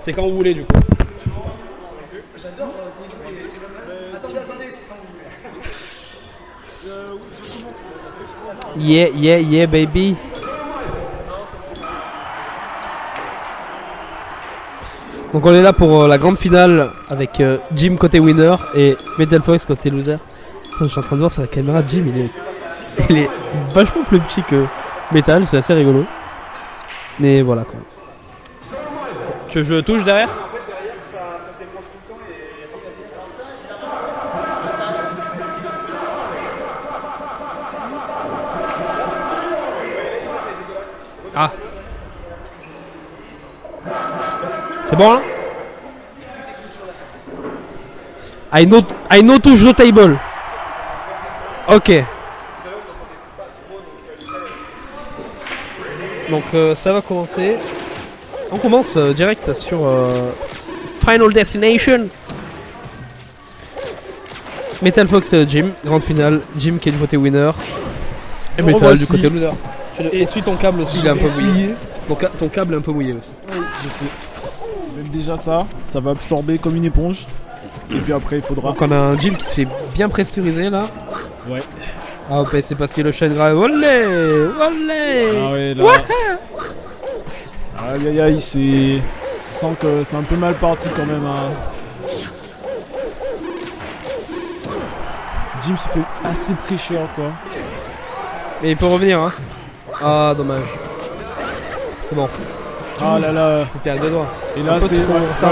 C'est quand vous voulez du coup. J'adore. Attendez, c'est quand vous voulez. Yeah, baby. Donc on est là pour la grande finale avec Jim côté winner et Metal Fox côté loser. Attends, je suis en train de voir sur la caméra, Jim il est vachement plus petit que Metal, c'est assez rigolo. Mais voilà quoi. Tu veux que je touche derrière? Ah. C'est bon là? I know touch the table. Ok. Donc ça va commencer. On commence direct sur Final Destination. Metal Fox Jim, grande finale. Jim qui est du côté winner. Et Metal du côté loser. Essuie ton câble aussi, il est un peu mouillé. Ton câble est un peu mouillé aussi. Oui, je sais. Même déjà ça va absorber comme une éponge. Et puis après il faudra. Donc on a un Jim qui se fait bien pressurisé là. Ouais. Ah ok, c'est parce qu'il le chaîne grave. Olé. Ah ouais là. Aïe aïe aïe, c'est. Je sens que c'est un peu mal parti quand même. Hein. Jim se fait assez pressure quoi. Et il peut revenir hein. Ah dommage. C'est bon. Ah là là. C'était à deux doigts. Et là c'est.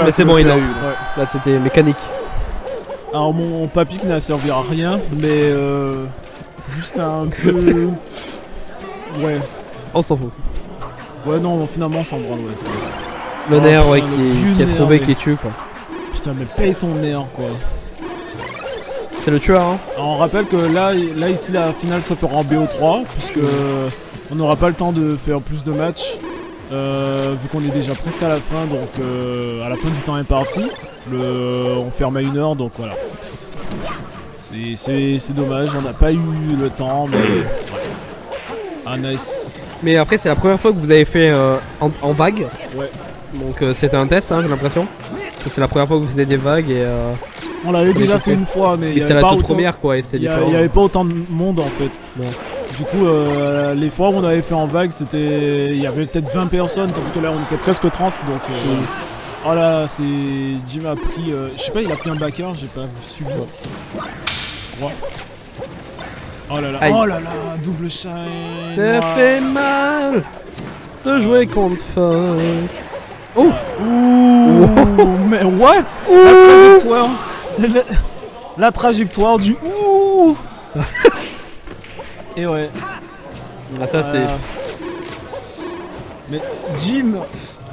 Mais c'est bon, il a eu. Ouais. Là c'était mécanique. Alors mon papy qui n'a servi à rien, mais juste un peu. Ouais. On s'en fout. Ouais non, finalement on s'en branle, ouais. Le nerf ouais, putain, qui a prouvé mais... qu'il tue quoi. Putain mais paye ton nerf quoi. C'est le tueur hein. Alors, on rappelle que là ici la finale se fera en BO3 puisque on n'aura pas le temps de faire plus de matchs vu qu'on est déjà presque à la fin, donc à la fin du temps imparti. On ferme à 1h, donc voilà. C'est dommage, on n'a pas eu le temps, mais ouais. Ah nice. Mais après c'est la première fois que vous avez fait en vague. Ouais. Donc c'était un test hein, j'ai l'impression. C'est la première fois que vous faisiez des vagues et on l'avait déjà fait une fois, mais c'est la toute première quoi et c'était différent. Il n'y avait pas autant de monde en fait. Ouais. Du coup les fois où on avait fait en vague, il y avait peut-être 20 personnes, tandis que là on était presque 30, donc oh là, c'est Jim a pris je sais pas, il a pris un backer, j'ai pas suivi. Je crois. Oh là là, aïe. Oh là là, double shine. Ça fait mal de jouer contre Fox. Oh. Ouh, mais what? La trajectoire du ouh. Et ouais. Ah, ça c'est. Mais Jim,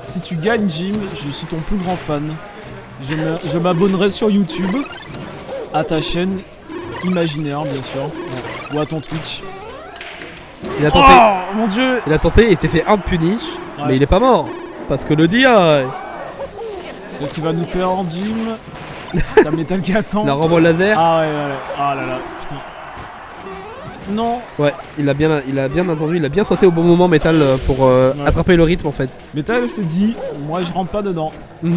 si tu gagnes Jim, je suis ton plus grand fan. Je m'abonnerai sur YouTube à ta chaîne imaginaire bien sûr, ou à ton Twitch. Il a tenté. Oh mon dieu. Il a tenté et il s'est fait un punish, mais il est pas mort parce que le DI. Qu'est-ce qu'il va nous faire Jim? T'as Metal qui attend. La renvoi laser. Ah ouais. Ah là là, putain. Non. Ouais, il a bien entendu, il a bien sauté au bon moment Metal pour attraper le rythme en fait. Metal s'est dit, moi je rentre pas dedans. Oh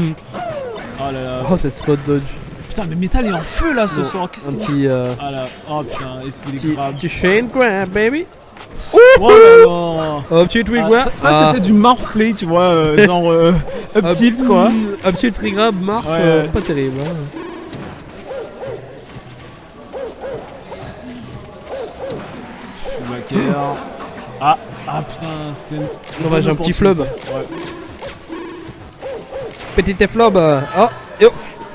là là. Oh cette spot dodge. Putain mais Metal est en feu là ce soir. Qu'est-ce qu'il a Ah là. Oh putain, et c'est les grabs. Petit chain grab baby. Oh là là. Oh petit twig grab. Ça c'était du Marf play tu vois, genre up tilt quoi. Un petit trick grab Marf, pas terrible. Hein. Ah putain, c'était dommage, un petit flub. Ouais. Petit flub. Oh yo.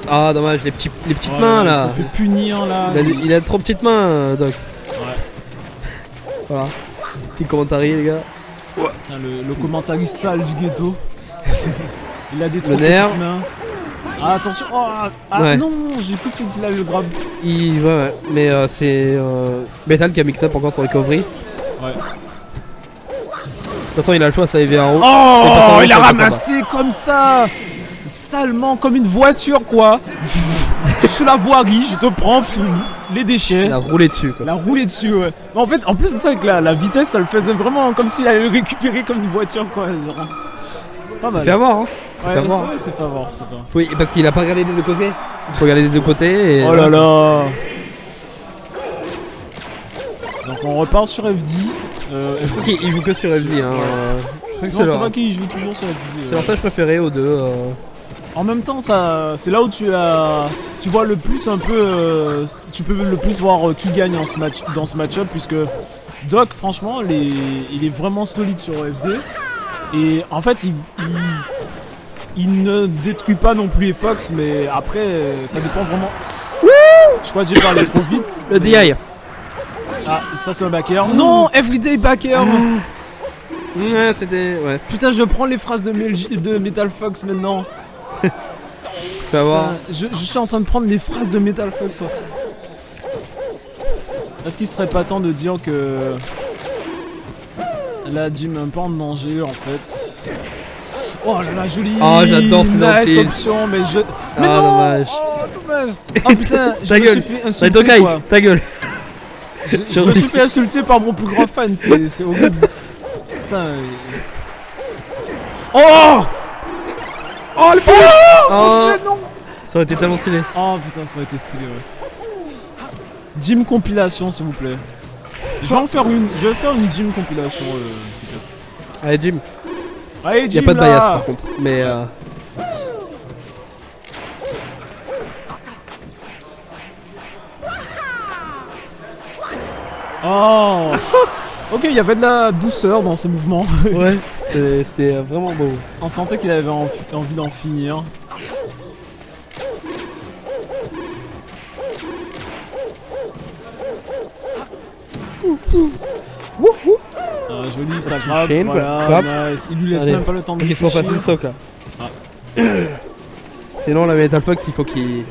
Ah dommage, les petites mains là. Il se fait punir là. Il a trop petites mains Doc. Ouais. Voilà. Petit commentaire les gars. Putain, le commentaire sale du ghetto. Il a des trop Le nerf. petites mains. Ah attention. Ouais. Non, j'ai cru que c'est qu'il a eu le grab. Ouais. Mais c'est Metal qui a mix up encore son recovery. Ouais. De toute façon il a le choix, ça va en haut. Oh, il a ramassé comme ça. Salement, comme une voiture quoi. Sous la voirie, je te prends les déchets. Il a roulé dessus quoi. Il a roulé dessus ouais. Mais en fait, en plus de ça avec la vitesse, ça le faisait vraiment comme s'il allait le récupérer comme une voiture quoi. Genre. Pas C'est mal. fait avoir, hein. Ouais, fait avoir. c'est fait avoir, c'est pas. Parce qu'il a pas regardé des deux côtés. Faut regarder des deux côtés et. Oh là là. Donc on repart sur FD. Je crois qu'il joue que sur FD, hein. Je crois que Non, c'est leur- vrai qu'il joue toujours sur FD. c'est leur stage préféré aux deux. En même temps, ça, c'est là où tu vois le plus un peu, tu peux le plus voir qui gagne dans ce match-up, puisque Doc, franchement, il est vraiment solide sur FD. Et en fait, il ne détruit pas non plus les Fox, mais après, ça dépend vraiment. Je crois que j'ai parlé trop vite. Le mais- DI. Ah, ça c'est un backer. Non, Everyday backer. Ouais, c'était. Ouais. Putain, je prends les phrases de Metal Fox maintenant. Fait avoir. Putain, je suis en train de prendre les phrases de Metal Fox. Ouais. Est-ce qu'il serait pas temps de dire que là, Jim est un peu en danger en fait. Oh là là, joli. Oh, j'adore ce nice dentille. option, mais je. Mais Ah, non. dommage. Oh, dommage. Oh putain, je Ta me gueule. suis fait Bah, insulter Tokai, quoi. ta gueule. Je me suis fait insulter par mon plus grand fan, c'est horrible. Putain. Oh. Oh le ballon. Oh. Mon dieu, non. Ça aurait été tellement stylé. Oh putain, ça aurait été stylé, ouais. Gym compilation, s'il vous plaît. Je vais faire une gym compilation, ces quatre. Allez, Jim. Allez, Y Jim, a pas de là. bias par contre. Mais. Oh. Ok, il y avait de la douceur dans ses mouvements. Ouais, c'est vraiment beau. On sentait qu'il avait envie d'en finir. Joli, ça frappe. Chain, quoi. Voilà, Frappe. nice. Il lui laisse Allez. même pas le temps de Faut qu'il se refasse une sock là. Ah. Sinon, la Metal Fox, il faut qu'il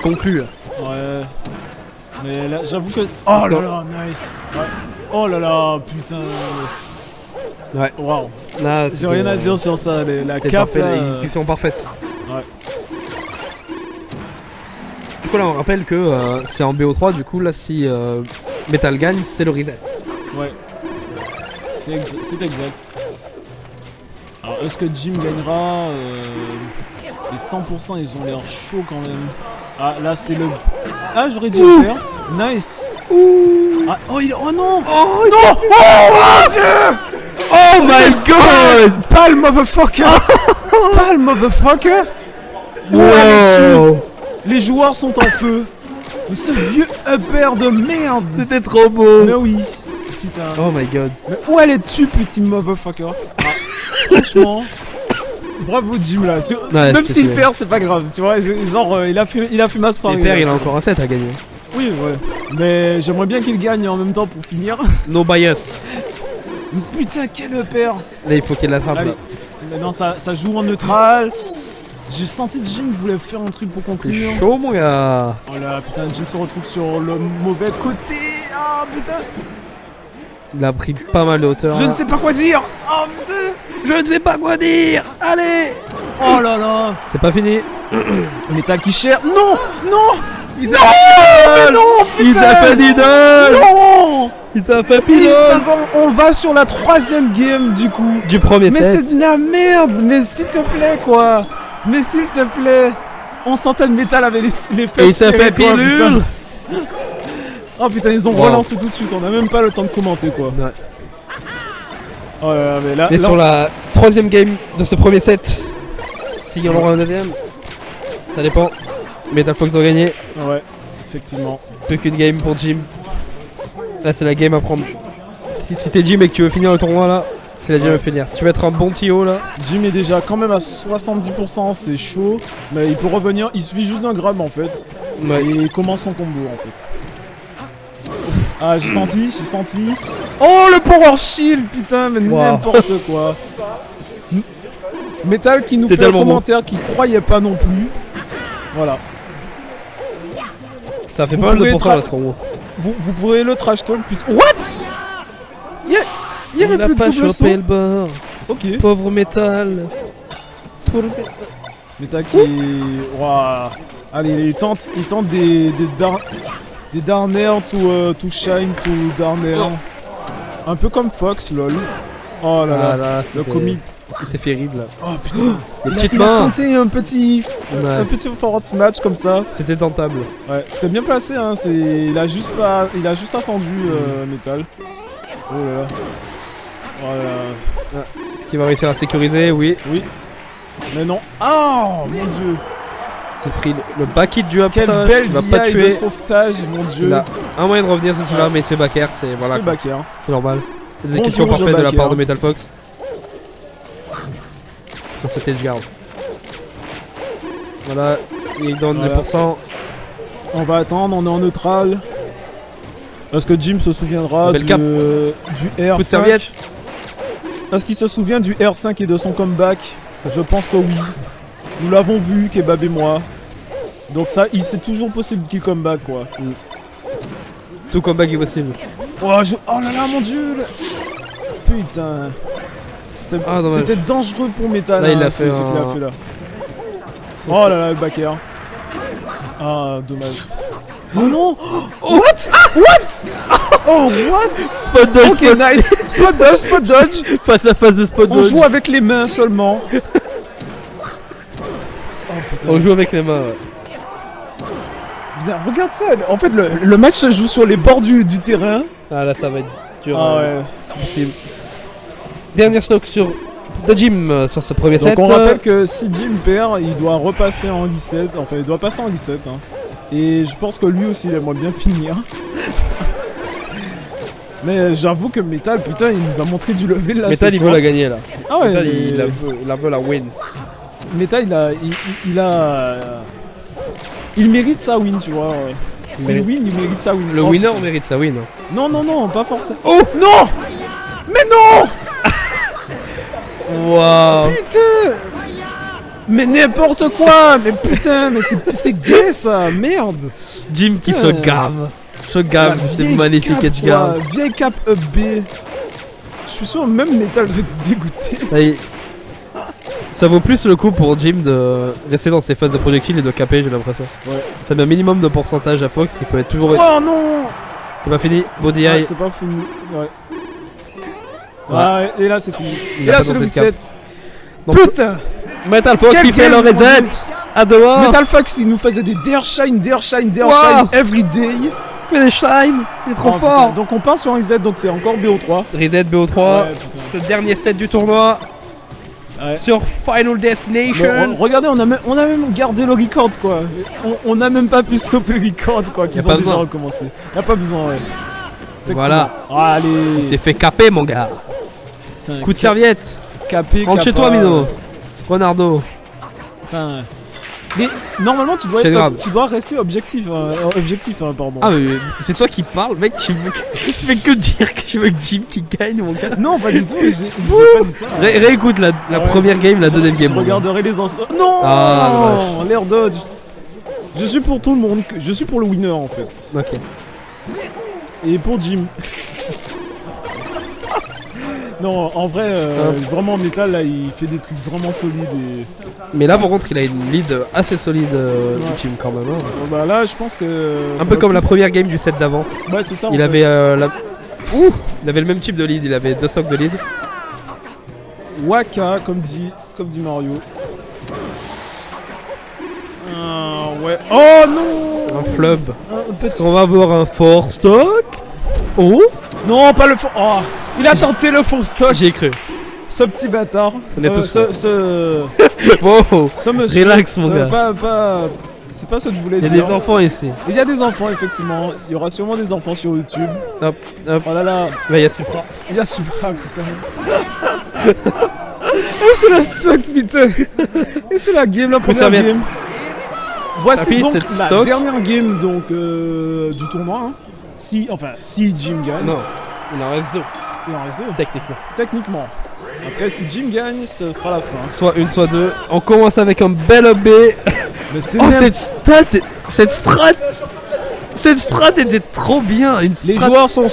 conclue là. Ouais. Mais là, j'avoue que. Oh là là, nice. Ouais. Oh là là, putain. Ouais. Waouh. Là, J'ai rien à dire sur ça. La C'est cape parfait, là. l'exécution parfaite. Ouais. Du coup, là, on rappelle que c'est en BO3. Du coup, là, si Metal gagne, c'est le reset. Ouais. C'est exact. Alors, est-ce que Jim gagnera Les 100%, ils ont l'air chauds quand même. Ah, là, c'est le. Ah, j'aurais dû le faire. Nice. Ah, oh, oh non. Oh non. Oh mon dieu. Oh my god! Pas le motherfucker. Pas le motherfucker. Où allez-tu? Wow! Les joueurs sont en feu. Mais ce vieux upper de merde. C'était trop beau! Mais oui. Putain. Oh my god. Mais où elle est-tu, petit motherfucker? Ah, franchement, bravo Jim là. Ouais, Même c'est s'il clair. perd, c'est pas grave. Tu vois, genre il a fait ma soirée. Et père, là, il a c'est encore un set à gagner. bon. Oui, ouais. Mais j'aimerais bien qu'il gagne en même temps pour finir. No bias. Putain, quel père. Là, il faut qu'il l'attrape. Allez. Là. Maintenant, ça joue en neutral. J'ai senti que Jim voulait faire un truc pour C'est conclure. chaud, mon gars. Oh là, putain, Jim se retrouve sur le mauvais côté. Ah, putain. Il a pris pas mal de hauteur. Je là. ne sais pas quoi dire. Oh, putain. Je ne sais pas quoi dire. Allez. Oh là là. C'est pas fini. Metal qui cher. Non, non. Il Non, mais non, Il putain. s'est fait l'idole. Non. Il s'est fait Et pilon. juste avant, on va sur la 3ème game du coup. Du premier Mais set. c'est de la merde. Mais s'il te plaît quoi. Mais s'il te plaît. On sentait le métal avec les fesses. Et il s'est serrées, fait quoi, pilule. putain. Oh putain, ils ont Wow. relancé tout de suite. On a même pas le temps de commenter quoi. Ouais. Oh là là, mais là. Et là, sur la troisième game de ce premier set, s'il y en aura un deuxième, ça dépend. Metal Fox doit gagner. Ouais, effectivement. Plus qu'une game pour Jim. Là, c'est la game à prendre. Si t'es Jim et que tu veux finir le tournoi là, c'est la game à finir. Si tu veux être un bon TO là, Jim est déjà quand même à 70%, c'est chaud. Mais il peut revenir, il suffit juste d'un grab en fait. ouais. Et il commence son combo en fait. Ah, j'ai senti. Oh, le power shield, putain, mais Wow. n'importe quoi. Metal qui nous C'est fait un tellement beau. commentaire qu'il croyait pas non plus. Voilà. Ça fait Vous pas mal de pouvez pourcents là ce combo. Vous pourrez le trash talk plus. What? Il y avait Il a plus de pas double chopé saut. le bord. Ok. Pauvre métal. Pauvre métal. Metal qui. Waouh. Allez, il tente des Darner to shine to Darner. Un peu comme Fox, lol. Oh là Ah là, là, le commit. Il s'est fait ride là. Oh putain. Le Il a, cheat il a main. tenté un petit Ouais, forward smash comme ça. c'était tentable. Ouais, c'était bien placé, hein. Il a juste attendu Metal. Oh là là. Oh là là. Est-ce qu'il va réussir à sécuriser? Oui. Oui. Mais non. Oh mon dieu. C'est pris le back hit du up. Quelle ça, belle il va pas DI de tuer. sauvetage, mon dieu. Il a un moyen de revenir, c'est celui-là, mais il se fait back air, c'est voilà, C'est quoi. back air. C'est normal. C'est des Bonjour, questions parfaites je de la back part air. de Metal Fox. Sur cet edge guard. Voilà, il donne Voilà. 2%. On va attendre, on est en neutral. Est-ce que Jim se souviendra Belle cap. du R5? Coup de serviette. Est-ce qu'il se souvient du R5 et de son comeback? Je pense que oui. Nous l'avons vu, Kebab et moi. Donc ça, c'est toujours possible qu'il comeback quoi. Tout comeback est possible. Oh là là, mon dieu! Putain. Ah, dommage. C'était dangereux pour Metal, Là, il a ce fait qu'il un- a fait là. Oh là là, le back air. Ah, dommage. Oh non! What? What? Oh, what? Spot dodge, Ok, nice. Spot dodge. face à face de spot On dodge. joue avec les mains seulement. Oh putain. On joue avec les mains, ouais. Putain, regarde ça. En fait, le match se joue sur les bords du terrain. Ah là, ça va être dur. Ah ouais. Possible. Dernier stock de Jim sur ce premier Donc set. on rappelle que si Jim perd, il doit repasser en 17. Enfin, il doit passer en 17. Hein. Et je pense que lui aussi, il aimerait bien finir. Mais j'avoue que Metal, putain, il nous a montré du level là. Metal, ce il veut soir. la gagner là. Ah ouais, Metal, mais- il a veut la win. Metal, il mérite sa win, tu vois. C'est le win, il mérite sa win. Le Oh, winner putain. mérite sa win. Non, non, non, pas forcément. Oh non! Mais non! Waouh. Putain! Mais n'importe quoi! Mais putain, mais c'est gay ça! Merde! Jim qui se Putain. gave. Se La gave, c'est vieille magnifique cap, edge quoi. guard. Vieille cap up B. Je suis sûr même Metal va être dégoûté. Et ça vaut plus le coup pour Jim de rester dans ses phases de projectile et de caper, j'ai l'impression. Ouais. Ça met un minimum de pourcentage à Fox qui peut être toujours. Oh non! C'est pas fini, body Ouais, eye. c'est pas fini. Ouais. Ouais. Ah ouais, et là c'est fini. Il Et a là pas c'est le tenté de cap. reset. Donc, Putain! Metal Fox Quel qui fait game, le mon reset Dieu. à dehors. Metal Fox il nous faisait des dare shine Wow. every day. Fait des shine, il est trop Oh, fort. putain. Donc on part sur un reset, donc c'est encore BO3. Reset BO3, Ouais, putain. ce dernier set du tournoi Ouais. sur Final Destination. Mais regardez, on a même gardé le record quoi. On a même pas pu stopper le record quoi, Y a qu'ils pas ont déjà besoin. recommencé. Y'a pas besoin, ouais. Voilà. Ah, allez. Il s'est fait caper mon gars. Putain, Coup de serviette. capé, Rentre chez toi Mino. Renardo. Putain. Mais normalement tu dois, C'est grave. tu dois rester objectif, pardon. Ah mais c'est toi qui parles mec, tu fais que dire que tu veux que Jim qui gagne mon gars. Non, pas du tout, j'ai pas dit ça. Réécoute la Ouais, première game, la deuxième game. Je mon gars. regarderai les anciens. Non, Ah, l'air dodge. Je suis pour tout le monde, je suis pour le winner en fait. Ok. Et pour Jim. Non, en vrai, vraiment Metal là, il fait des trucs vraiment solides et. Mais là par contre il a une lead assez solide Ouais. Jim quand même. Hein. Bon, bah là, je pense que. Un peu comme la première game du set d'avant. Ouais, c'est ça. Il en avait fait. il avait le même type de lead, il avait 2 stocks de lead. Waka, comme dit Mario. Ouais. Oh non. Un flub. Un Est-ce petit. qu'on va avoir un fort stock? Oh, Non, pas le faux. Oh, il a tenté le faux stock. j'y ai cru. Ce petit bâtard. On est tous ce Wow. monsieur. Relax mon gars. Pas. C'est pas ce que je voulais Il y a dire. des enfants ici. Il y a des enfants, effectivement. Il y aura sûrement des enfants sur YouTube. Hop, hop. Oh là là. Bah, il y a Supra. Il y a Supra, putain. Et c'est la stock, putain. Et c'est la game, la première serviette. game. Voici Tapis, donc c'est la stock. dernière game donc, du tournoi. Hein. Si Jim gagne. Non, il en reste 2, Il en reste deux. techniquement. Techniquement. Après, si Jim gagne, ce sera la fin. Soit une, soit deux. On commence avec un bel up B. Mais c'est Oh, même- cette strat était trop bien. Les joueurs sont.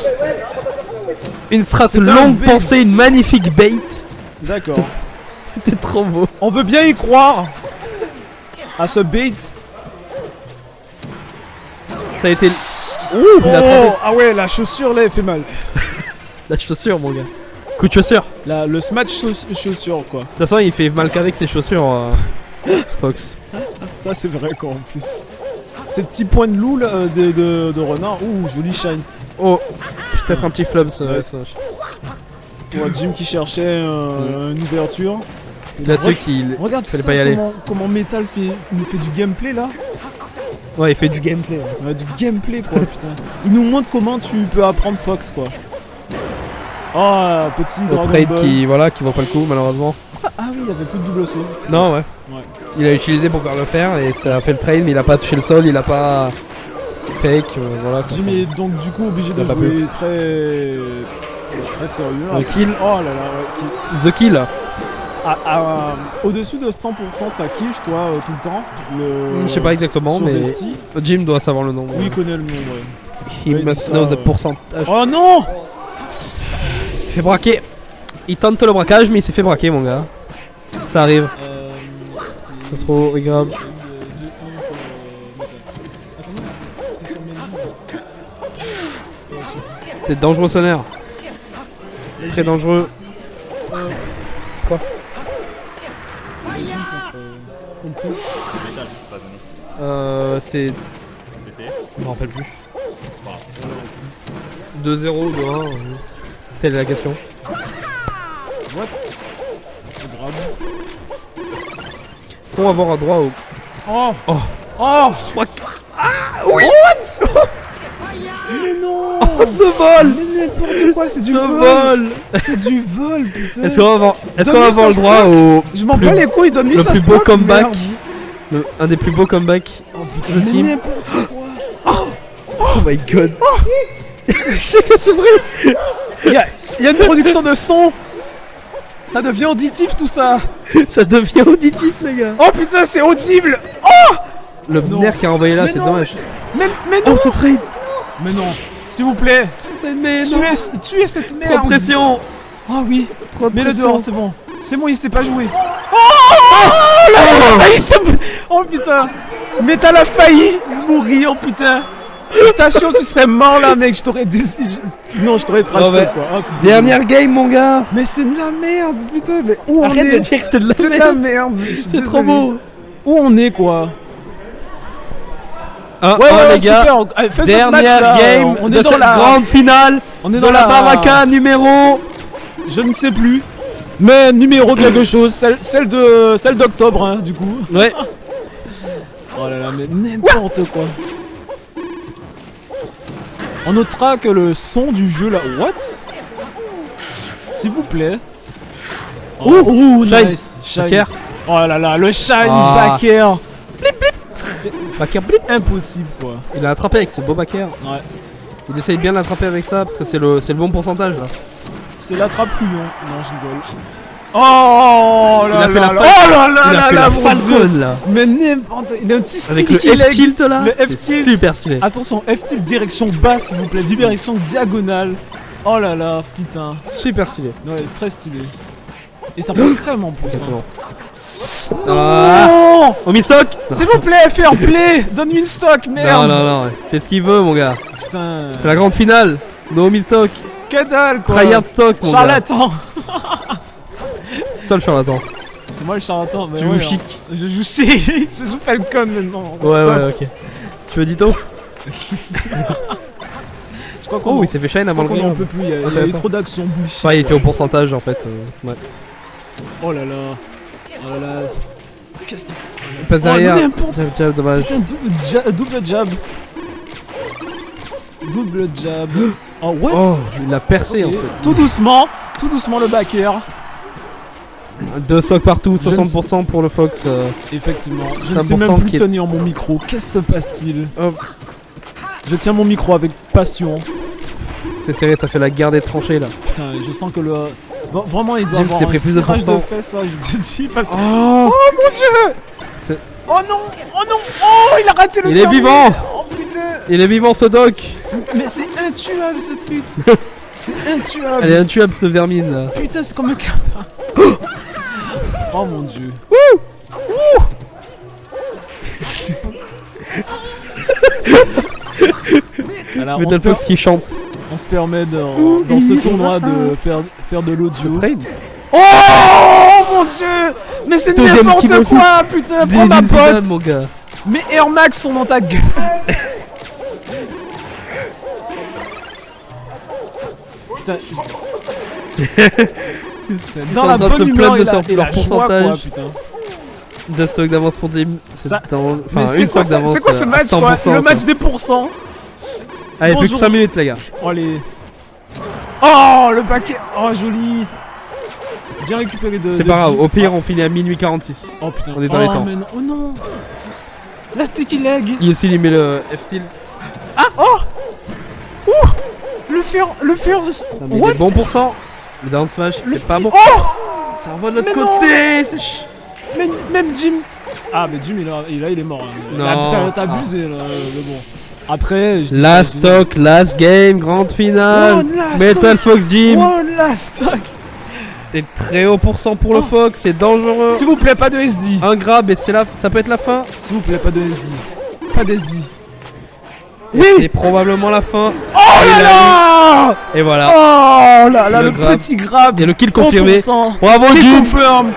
Une strat C'est un longue bait. pensée, une magnifique bait. D'accord. C'était trop beau. On veut bien y croire. À ce bait. Ça a été. Ouh, il a Oh, attrapé ah ouais, la chaussure là, elle fait mal. la chaussure, mon gars. Coup de chaussure. Le smash chaussure quoi. De toute façon, il fait mal qu'avec ses chaussures, Fox. Ça c'est vrai quoi en plus. Ces petits points de loup là, de renard. Ouh, joli shine. Oh, peut-être un petit flub, ça. Ouais. ça. Tu vois Jim qui cherchait une ouverture. C'est ceux qui. Regarde fallait ça, pas y aller. comment Metal nous fait du gameplay là. Ouais, il fait du gameplay. Ouais, du gameplay quoi, putain. Il nous montre comment tu peux apprendre Fox quoi. Oh, petit Le Dragon trade Ball. qui vaut pas le coup, malheureusement. Ah oui, il avait plus de double saut. Non, ouais. Ouais. Il a utilisé pour faire le faire et ça a fait le trade, mais il a pas touché le sol, il a pas. Fake, voilà. quoi. Jim est donc du coup obligé de Il a pas jouer très sérieux. Le kill. Oh là là, ouais, kill. The kill. Au-dessus de 100% ça kill, je crois, tout le temps. Je sais pas exactement, sur mais Desti. Jim doit savoir le nom. Oui, il connaît le nom, ouais. He Ouais, il must dit know ça, the pourcentage. Oh non! Il s'est fait braquer. Il tente le braquage, mais il s'est fait braquer, mon gars. Ça arrive. C'est trop grave. C'est dangereux, sonnaire. Très dangereux. Quoi? C'est. C'était. Je me rappelle plus. 2-0 ou 2-1. Telle est la question. What? C'est grave. Est-ce qu'on va avoir un droit au. Oh! Oh! Oh! Oui! Mais non! Oh, ce vol! Mais n'importe quoi, c'est du Ce vol! vol! C'est du vol, putain! Est-ce qu'on va Donne-lui avoir le sa droit stock. au. Je m'en plus- bats les couilles, donne-lui le sa plus beau stock, comeback. merde. Un des plus beaux comebacks Oh putain, Le mais team. n'importe quoi! Oh my god! C'est vrai! Il y a une production de son! Ça devient auditif tout ça! Ça devient auditif, les gars! Oh putain, c'est audible! Le Non. nerf qui a envoyé là, Mais c'est non. dommage. Mais non! Oh, ce trade! Mais non! S'il vous plaît! Mais non! Tuez cette Trop merde! de pression! Ah oui! Trop de Mets-le pression! dehors, c'est bon! C'est bon, il sait pas jouer! Oh Oh putain! Metal a failli mourir, putain! Attention, tu serais mort là, mec! Je t'aurais Non, je t'aurais trash mais- talk, quoi! Oh, putain. Dernière game, mon gars! Mais c'est de la merde, putain! Mais où on Arrête est? de dire que c'est de la C'est de la merde! merde! je suis C'est trop désolé. beau! Où on est, quoi? Ouais, Ouais, les gars! super! Allez, fais notre match, Dernière là. game On de est dans cette la grande finale On est de dans la Baraka numéro. Je ne sais plus. Mais numéro quelque chose, celle d'octobre, hein, du coup. Ouais, Oh là là, mais n'importe quoi. On notera que le son du jeu là. What? S'il vous plaît. Oh, ouh, Shine. nice. Shine. Backer. Oh là là, le shine Ah. backer. Backer blip. Impossible quoi. Il l'a attrapé avec ce beau backer. Ouais. Il essaye bien de l'attraper avec ça parce que c'est le bon pourcentage là. C'est l'attrape couillon. Non, je rigole. Oh Il là a fait là la là. Fal- Oh là là Il a là fait là, la mon Dieu. Falcon là. Mais n'importe. Il a un petit Avec stick le leg. F-tilt là. Le c'est F-tilt. super stylé. Attention, F-tilt direction basse s'il vous plaît, direction diagonale. Oh là là, putain. Super stylé. Ouais, très stylé. Et ça passe crème en plus. C'est Hein. bon. Ah, Non, au mi-stock. s'il vous plaît, fair play. Donne-moi une stock, Non, merde. non, non. Fais ce qu'il veut, mon gars. Putain. C'est la grande finale. No mi-stock. Que dalle quoi. Tryhard stock, mon gars. Charlatan. C'est toi le charlatan. C'est moi le charlatan. Mais Tu ouais, joues hein. chic. Je joue chic. Je joue Falcon maintenant. Ouais, Stop. ouais, ok. Tu veux Dito? Je crois qu'on Oh, il s'est fait shine je avant crois le qu'on en green. peut plus. Il y a eu Intéressant. trop d'actions bullshit. Ouais, il était quoi. au pourcentage en fait. Ouais. Oh là là. Oh là là. Qu'est-ce qu'il Il passe Oh, derrière. n'importe- Jab, jab, dommage. Putain, double jab. Double jab. Oh, what? Oh, il l'a percé Ok. en fait. Tout doucement le backer. Deux stocks partout, Je ne 60% pour le Fox. Effectivement, je ne 5% sais même plus qui est- tenir mon micro. Qu'est-ce qui se passe-t-il? Hop. Je tiens mon micro avec passion. C'est serré, ça fait la guerre des tranchées là. Putain, je sens que le... Vraiment, il doit Jim avoir s'est un pris plus de serrage de pourcents. fesses là, je te dis. Parce... Oh, Oh mon dieu! C'est- Oh non! Oh non! Oh, il a raté le Il est dernier. vivant. Oh putain! il est vivant ce doc. Mais c'est intuable ce truc! C'est intuable! Elle est intuable ce vermine là. Putain, c'est comme un capin! Oh mon dieu! Alors, Metal Fox qui chante. On se permet dans ce tournoi de faire de l'audio. Oh mon dieu! Mais c'est Deuxième n'importe Kimoku. quoi, putain, prends ma Zinedine Zidane, pote! mon gars. Mais Air Max sont dans ta gueule! Putain, dans sont la en train de bonne se humeur plaindre de et leur la joie, quoi, pourcentage. putain. 2 stocks d'avance pour Jim. Ça- Enfin, Mais c'est une quoi, stock d'avance. c'est quoi ce à match, quoi? 100%, Le match des pourcents? Allez, plus que Bonjour. 5 minutes, les gars. Oh, les... Oh, le paquet! Oh, joli! Bien récupéré de... C'est de pas grave, Jim. au pire, on finit à minuit 46. Oh putain, on est dans les temps. Mais non. Oh non! La sticky leg! Il aussi, il met le F-Steel. Le fer de... Ça met What? des bons pourcents. Le down smash, Le c'est pas petit- bon. Oh! Ça envoie de l'autre Mais non. côté. C'est ch- Mais même Jim... Ah, mais Jim, il est mort. Hein. Non. T'as abusé, là. Mais bon. Après... je dis Last ça, stock, last game, grande finale. One last Metal Fox Jim. One last stock! T'es très haut pourcent pour le Oh. Fox, c'est dangereux. S'il vous plaît, pas de SD! Un grab et ça peut être la fin. S'il vous plaît, pas de SD. Pas d'SD. Et Oui. c'est probablement la fin. Oh là là! Et voilà. Oh là là, Le le grab. petit grab! Et le kill confirmé. 100%. Bravo Kill Jim. confirm.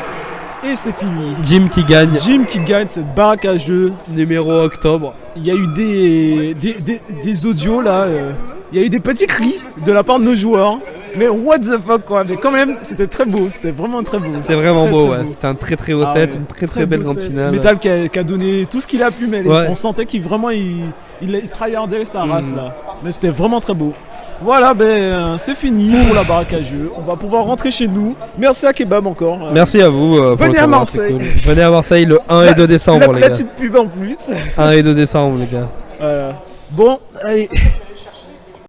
Et c'est fini. Jim qui gagne. Jim qui gagne cette baraque à jeu. Numéro octobre. Il y a eu des audios là. Il y a eu des petits cris de la part de nos joueurs. Mais what the fuck quoi. Mais quand même, c'était très beau. C'était vraiment très beau. C'est vraiment Très, beau, très ouais. C'était un très haut Ah set, ouais. une très belle beau grande set. finale. Metal qui a donné tout ce qu'il a pu, mais Ouais. on sentait qu'il vraiment il tryhardait sa race Mhm. là. Mais c'était vraiment très beau. Voilà, c'est fini pour la baraque à jeu. On va pouvoir rentrer chez nous. Merci à Kebab encore. Merci à vous. Pour Venez le à tournoi, Marseille. c'est cool. Venez à Marseille le 1 et 2 décembre, les la gars. petite pub en plus. 1 et 2 décembre, les gars. Voilà. Bon, allez.